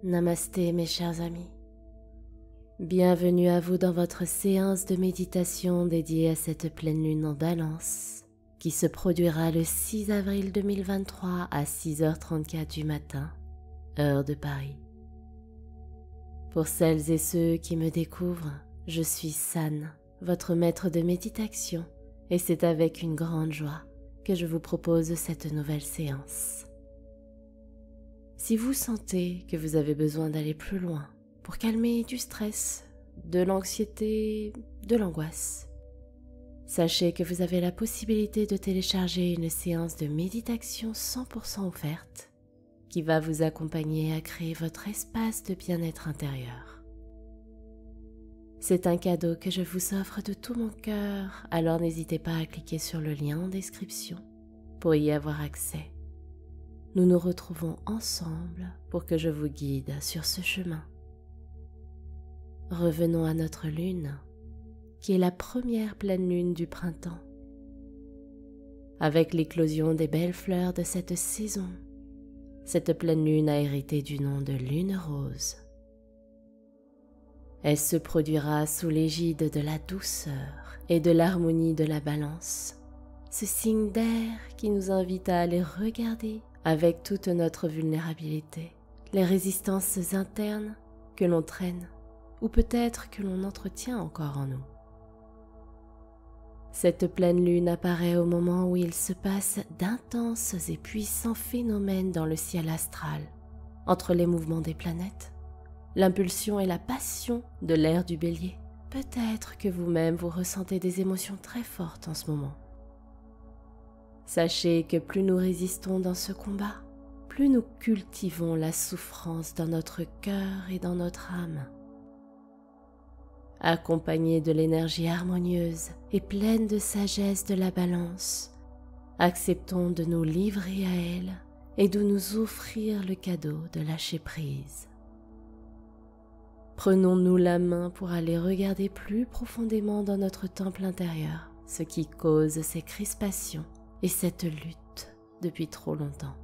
Namasté mes chers amis. Bienvenue à vous dans votre séance de méditation dédiée à cette pleine lune en Balance qui se produira le 6 avril 2023 à 6h34 du matin, heure de Paris. Pour celles et ceux qui me découvrent, je suis San, votre maître de méditation, et c'est avec une grande joie que je vous propose cette nouvelle séance. Si vous sentez que vous avez besoin d'aller plus loin pour calmer du stress, de l'anxiété, de l'angoisse, sachez que vous avez la possibilité de télécharger une séance de méditation 100% offerte qui va vous accompagner à créer votre espace de bien-être intérieur. C'est un cadeau que je vous offre de tout mon cœur, alors n'hésitez pas à cliquer sur le lien en description pour y avoir accès. Nous nous retrouvons ensemble pour que je vous guide sur ce chemin. Revenons à notre lune, qui est la première pleine lune du printemps. Avec l'éclosion des belles fleurs de cette saison, cette pleine lune a hérité du nom de lune rose. Elle se produira sous l'égide de la douceur et de l'harmonie de la Balance, ce signe d'air qui nous invite à aller regarder avec toute notre vulnérabilité, les résistances internes que l'on traîne ou peut-être que l'on entretient encore en nous. Cette pleine lune apparaît au moment où il se passe d'intenses et puissants phénomènes dans le ciel astral, entre les mouvements des planètes, l'impulsion et la passion de l'ère du Bélier. Peut-être que vous-même vous ressentez des émotions très fortes en ce moment. Sachez que plus nous résistons dans ce combat, plus nous cultivons la souffrance dans notre cœur et dans notre âme. Accompagnés de l'énergie harmonieuse et pleine de sagesse de la Balance, acceptons de nous livrer à elle et de nous offrir le cadeau de lâcher prise. Prenons-nous la main pour aller regarder plus profondément dans notre temple intérieur, ce qui cause ces crispations et cette lutte depuis trop longtemps.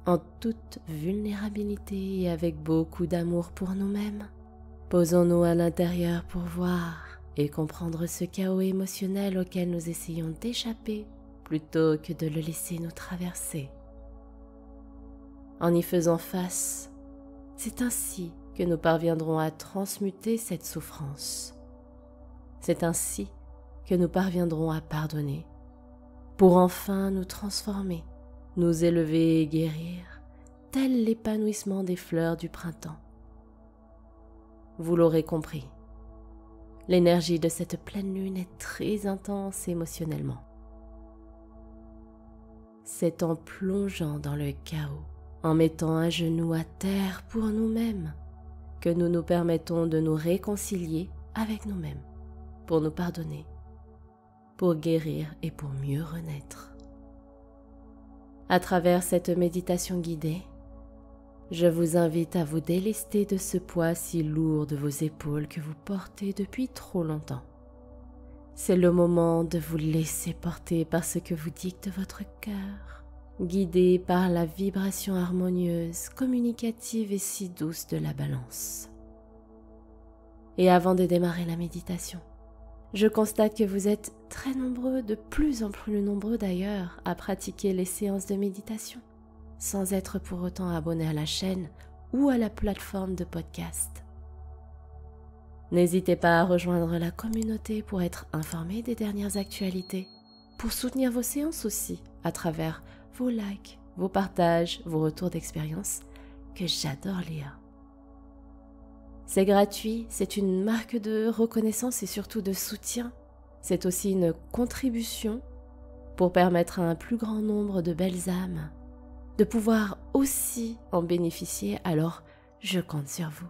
En toute vulnérabilité et avec beaucoup d'amour pour nous-mêmes, posons-nous à l'intérieur pour voir et comprendre ce chaos émotionnel auquel nous essayons d'échapper plutôt que de le laisser nous traverser. En y faisant face, c'est ainsi que nous parviendrons à transmuter cette souffrance. C'est ainsi que nous parviendrons à pardonner, pour enfin nous transformer, nous élever et guérir, tel l'épanouissement des fleurs du printemps. Vous l'aurez compris, l'énergie de cette pleine lune est très intense émotionnellement. C'est en plongeant dans le chaos, en mettant un genou à terre pour nous-mêmes, que nous nous permettons de nous réconcilier avec nous-mêmes, pour nous pardonner, pour guérir et pour mieux renaître. À travers cette méditation guidée, je vous invite à vous délester de ce poids si lourd de vos épaules que vous portez depuis trop longtemps. C'est le moment de vous laisser porter par ce que vous dicte votre cœur, guidé par la vibration harmonieuse, communicative et si douce de la Balance. Et avant de démarrer la méditation, je constate que vous êtes très nombreux, de plus en plus nombreux d'ailleurs, à pratiquer les séances de méditation, sans être pour autant abonnés à la chaîne ou à la plateforme de podcast. N'hésitez pas à rejoindre la communauté pour être informé des dernières actualités, pour soutenir vos séances aussi, à travers vos likes, vos partages, vos retours d'expérience, que j'adore lire. C'est gratuit, c'est une marque de reconnaissance et surtout de soutien. C'est aussi une contribution pour permettre à un plus grand nombre de belles âmes de pouvoir aussi en bénéficier, alors je compte sur vous.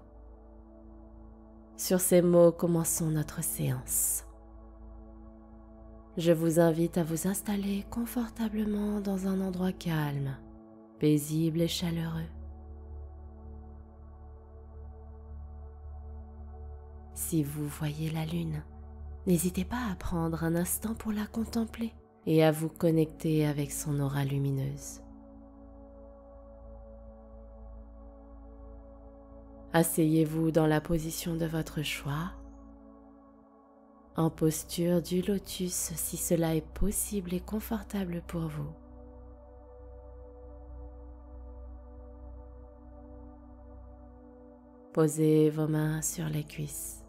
Sur ces mots, commençons notre séance. Je vous invite à vous installer confortablement dans un endroit calme, paisible et chaleureux. Si vous voyez la lune, n'hésitez pas à prendre un instant pour la contempler et à vous connecter avec son aura lumineuse. Asseyez-vous dans la position de votre choix, en posture du lotus si cela est possible et confortable pour vous. Posez vos mains sur les cuisses.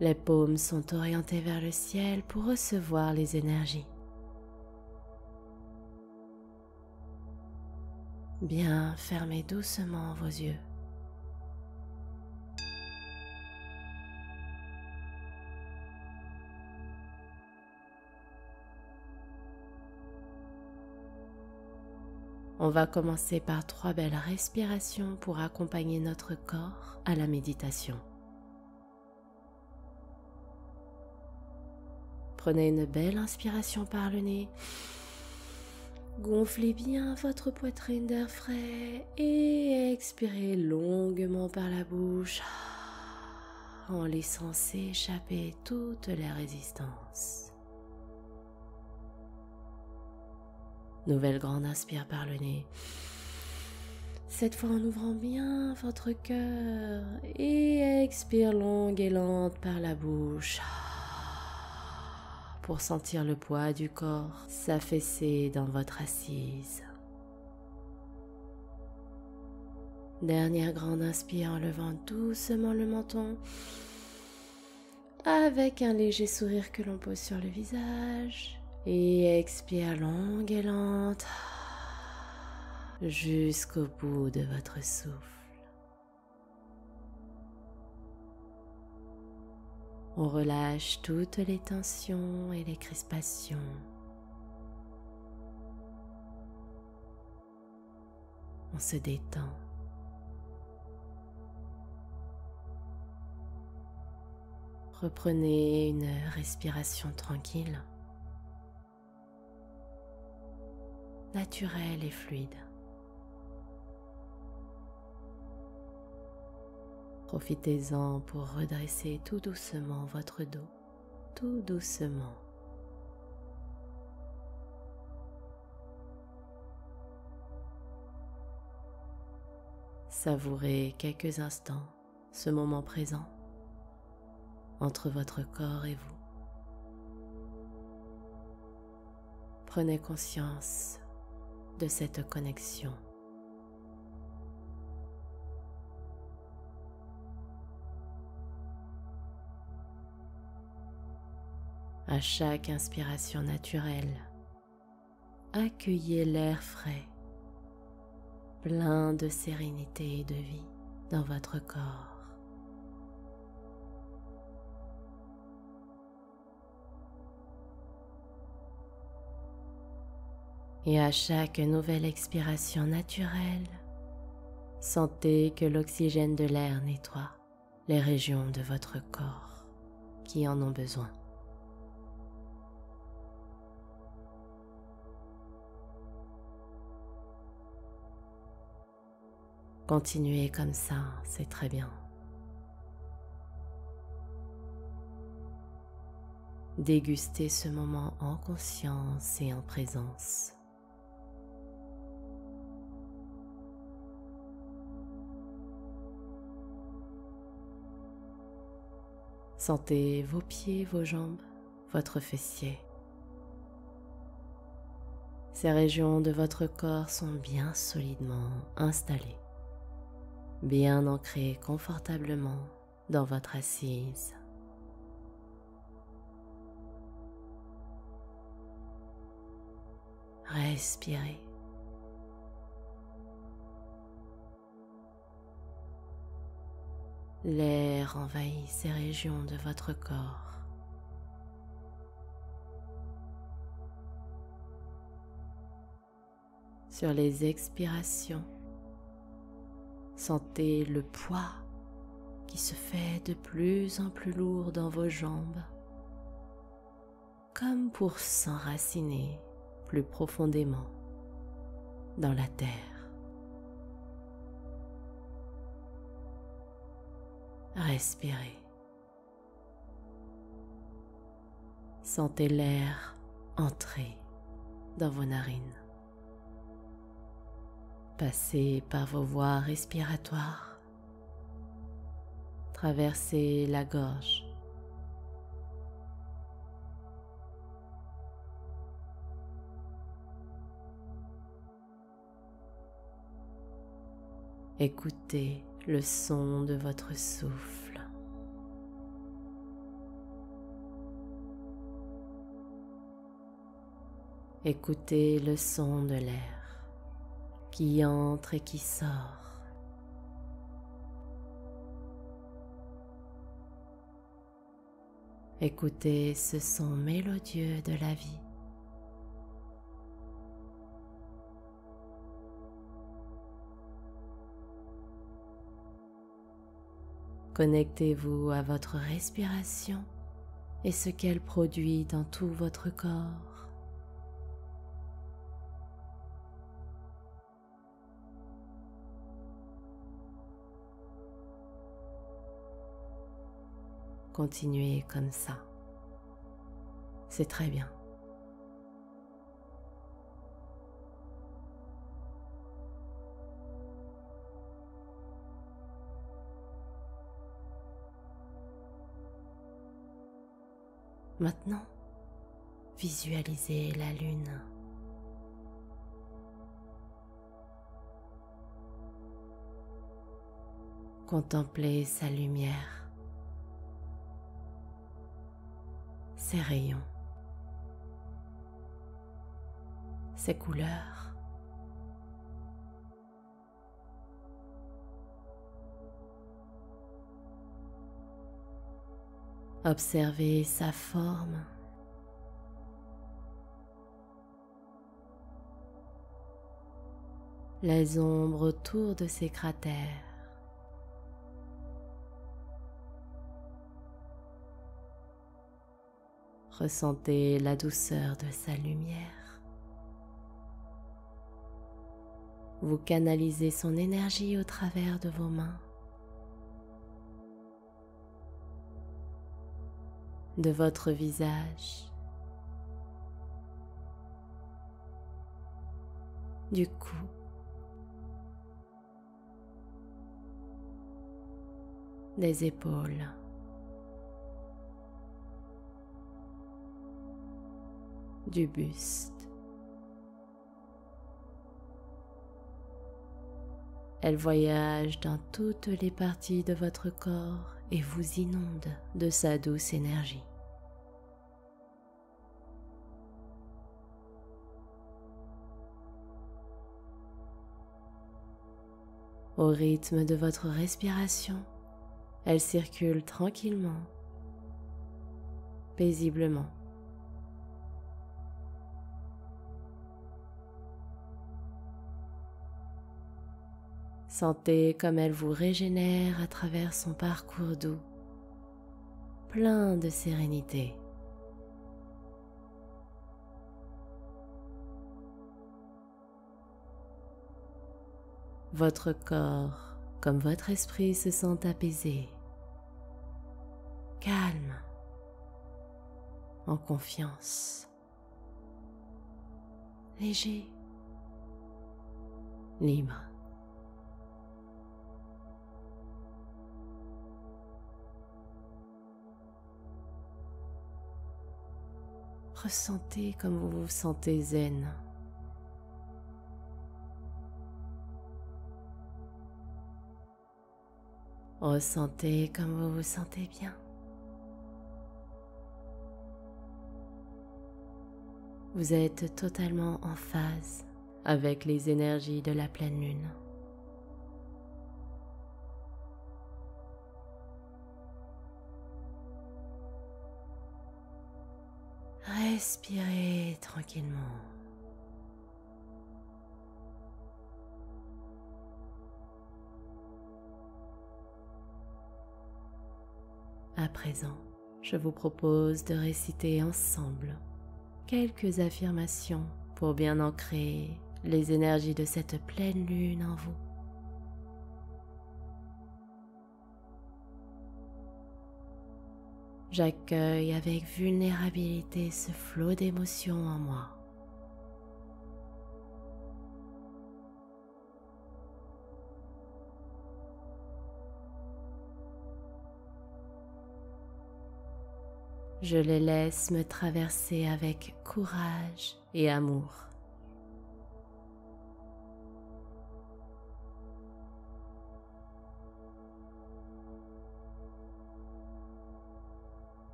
Les paumes sont orientées vers le ciel pour recevoir les énergies. Bien, fermez doucement vos yeux. On va commencer par 3 belles respirations pour accompagner notre corps à la méditation. Prenez une belle inspiration par le nez. Gonflez bien votre poitrine d'air frais et expirez longuement par la bouche en laissant s'échapper toutes les résistances. Nouvelle grande inspire par le nez. Cette fois en ouvrant bien votre cœur et expire longue et lente par la bouche pour sentir le poids du corps s'affaisser dans votre assise. Dernière grande inspire en levant doucement le menton avec un léger sourire que l'on pose sur le visage. Et expire longue et lente jusqu'au bout de votre souffle. On relâche toutes les tensions et les crispations. On se détend. Reprenez une respiration tranquille. Naturel et fluide. Profitez-en pour redresser tout doucement votre dos, tout doucement. Savourez quelques instants ce moment présent entre votre corps et vous. Prenez conscience de cette connexion. À chaque inspiration naturelle, accueillez l'air frais, plein de sérénité et de vie dans votre corps. Et à chaque nouvelle expiration naturelle, sentez que l'oxygène de l'air nettoie les régions de votre corps qui en ont besoin. Continuez comme ça, c'est très bien. Dégustez ce moment en conscience et en présence. Sentez vos pieds, vos jambes, votre fessier. Ces régions de votre corps sont bien solidement installées, bien ancrées confortablement dans votre assise. Respirez. L'air envahit ces régions de votre corps. Sur les expirations, sentez le poids qui se fait de plus en plus lourd dans vos jambes, comme pour s'enraciner plus profondément dans la terre. Respirez. Sentez l'air entrer dans vos narines. Passez par vos voies respiratoires, traversez la gorge, écoutez le son de votre souffle. Écoutez le son de l'air qui entre et qui sort. Écoutez ce son mélodieux de la vie. Connectez-vous à votre respiration et ce qu'elle produit dans tout votre corps. Continuez comme ça. C'est très bien. Maintenant, visualisez la lune. Contemplez sa lumière, ses rayons, ses couleurs. Observez sa forme, les ombres autour de ses cratères. Ressentez la douceur de sa lumière. Vous canalisez son énergie au travers de vos mains, de votre visage, du cou, des épaules, du buste. Elle voyage dans toutes les parties de votre corps et vous inonde de sa douce énergie. Au rythme de votre respiration, elle circule tranquillement, paisiblement. Sentez comme elle vous régénère à travers son parcours doux, plein de sérénité. Votre corps comme votre esprit se sent apaisé, calme, en confiance, léger, libre. Ressentez comme vous vous sentez zen. Ressentez comme vous vous sentez bien. Vous êtes totalement en phase avec les énergies de la pleine lune. Respirez tranquillement. À présent, je vous propose de réciter ensemble quelques affirmations pour bien ancrer les énergies de cette pleine lune en vous. J'accueille avec vulnérabilité ce flot d'émotions en moi. Je les laisse me traverser avec courage et amour.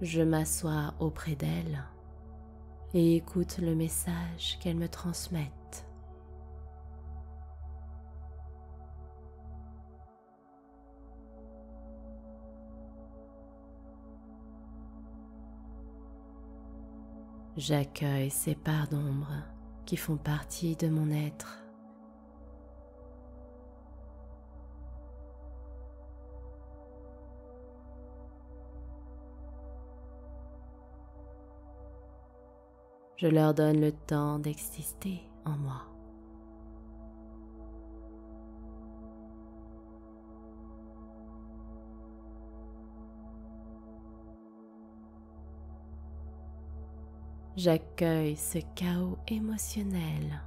Je m'assois auprès d'elles et écoute le message qu'elles me transmettent. J'accueille ces parts d'ombre qui font partie de mon être. Je leur donne le temps d'exister en moi. J'accueille ce chaos émotionnel.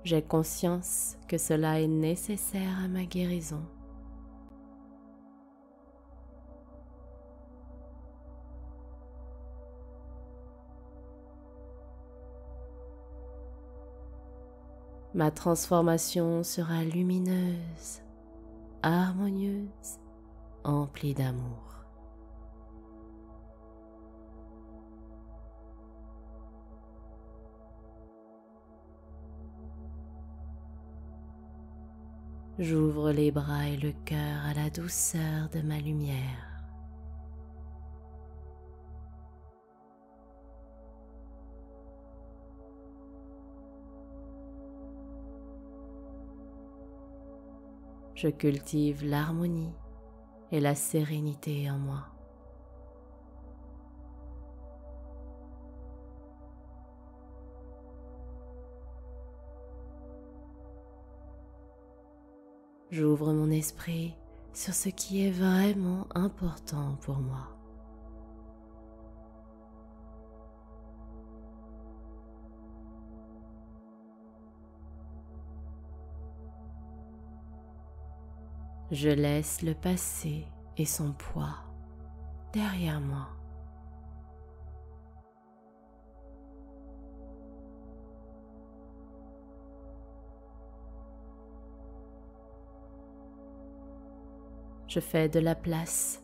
J'ai conscience que cela est nécessaire à ma guérison. Ma transformation sera lumineuse, harmonieuse, emplie d'amour. J'ouvre les bras et le cœur à la douceur de ma lumière. Je cultive l'harmonie et la sérénité en moi. J'ouvre mon esprit sur ce qui est vraiment important pour moi. Je laisse le passé et son poids derrière moi. Je fais de la place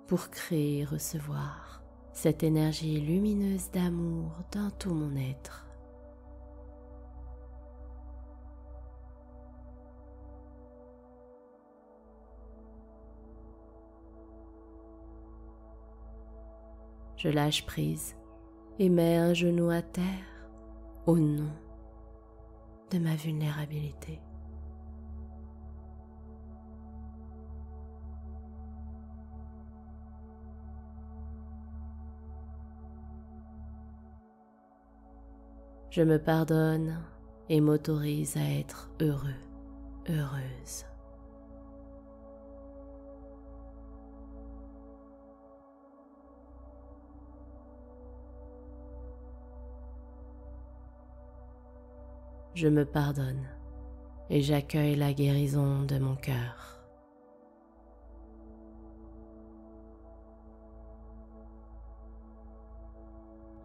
pour créer et recevoir cette énergie lumineuse d'amour dans tout mon être. Je lâche prise et mets un genou à terre au nom de ma vulnérabilité. Je me pardonne et m'autorise à être heureux, heureuse. Je me pardonne et j'accueille la guérison de mon cœur.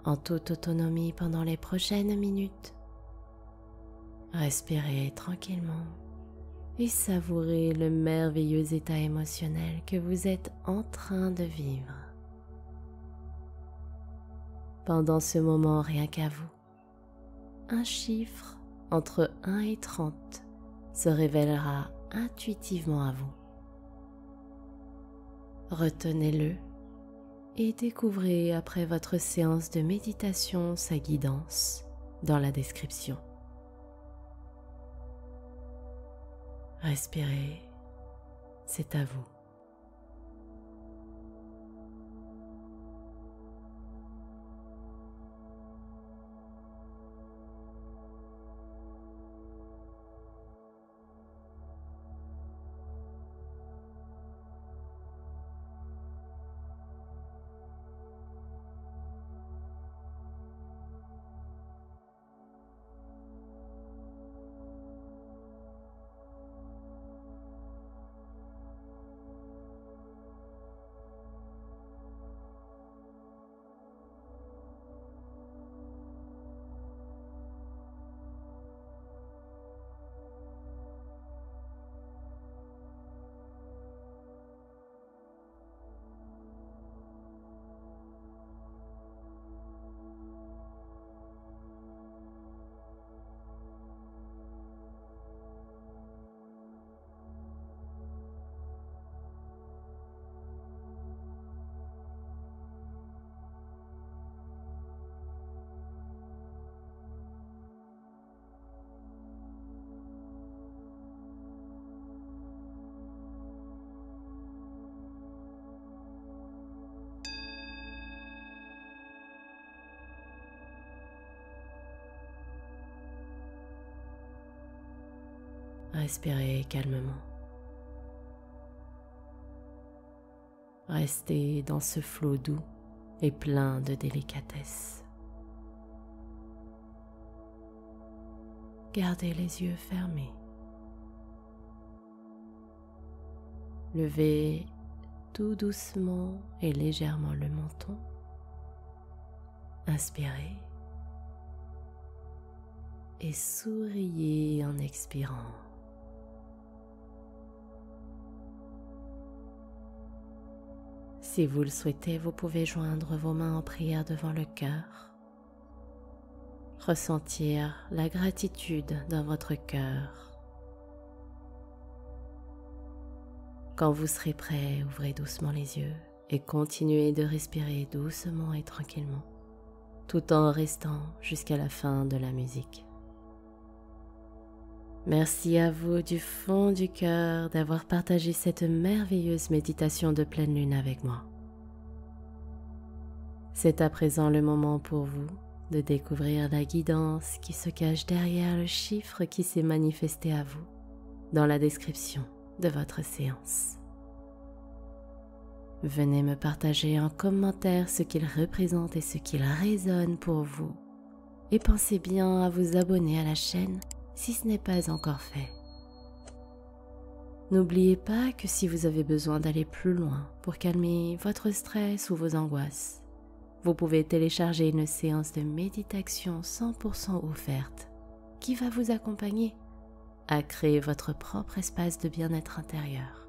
En toute autonomie pendant les prochaines minutes, respirez tranquillement et savourez le merveilleux état émotionnel que vous êtes en train de vivre. Pendant ce moment, rien qu'à vous, un chiffre entre 1 et 30 se révélera intuitivement à vous. Retenez-le et découvrez après votre séance de méditation sa guidance dans la description. Respirez, c'est à vous. Respirez calmement. Restez dans ce flot doux et plein de délicatesse. Gardez les yeux fermés. Levez tout doucement et légèrement le menton. Inspirez et souriez en expirant. Si vous le souhaitez, vous pouvez joindre vos mains en prière devant le cœur. Ressentir la gratitude dans votre cœur. Quand vous serez prêt, ouvrez doucement les yeux et continuez de respirer doucement et tranquillement, tout en restant jusqu'à la fin de la musique. Merci à vous du fond du cœur d'avoir partagé cette merveilleuse méditation de pleine lune avec moi. C'est à présent le moment pour vous de découvrir la guidance qui se cache derrière le chiffre qui s'est manifesté à vous dans la description de votre séance. Venez me partager en commentaire ce qu'il représente et ce qu'il résonne pour vous. Et pensez bien à vous abonner à la chaîne si ce n'est pas encore fait. N'oubliez pas que si vous avez besoin d'aller plus loin pour calmer votre stress ou vos angoisses, vous pouvez télécharger une séance de méditation 100% offerte qui va vous accompagner à créer votre propre espace de bien-être intérieur.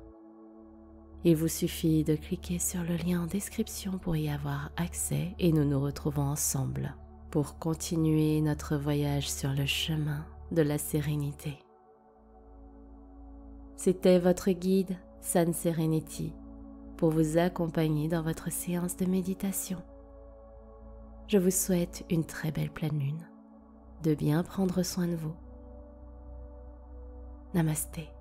Il vous suffit de cliquer sur le lien en description pour y avoir accès et nous nous retrouvons ensemble pour continuer notre voyage sur le chemin de la sérénité. C'était votre guide Sun Serenity pour vous accompagner dans votre séance de méditation. Je vous souhaite une très belle pleine lune, de bien prendre soin de vous. Namasté.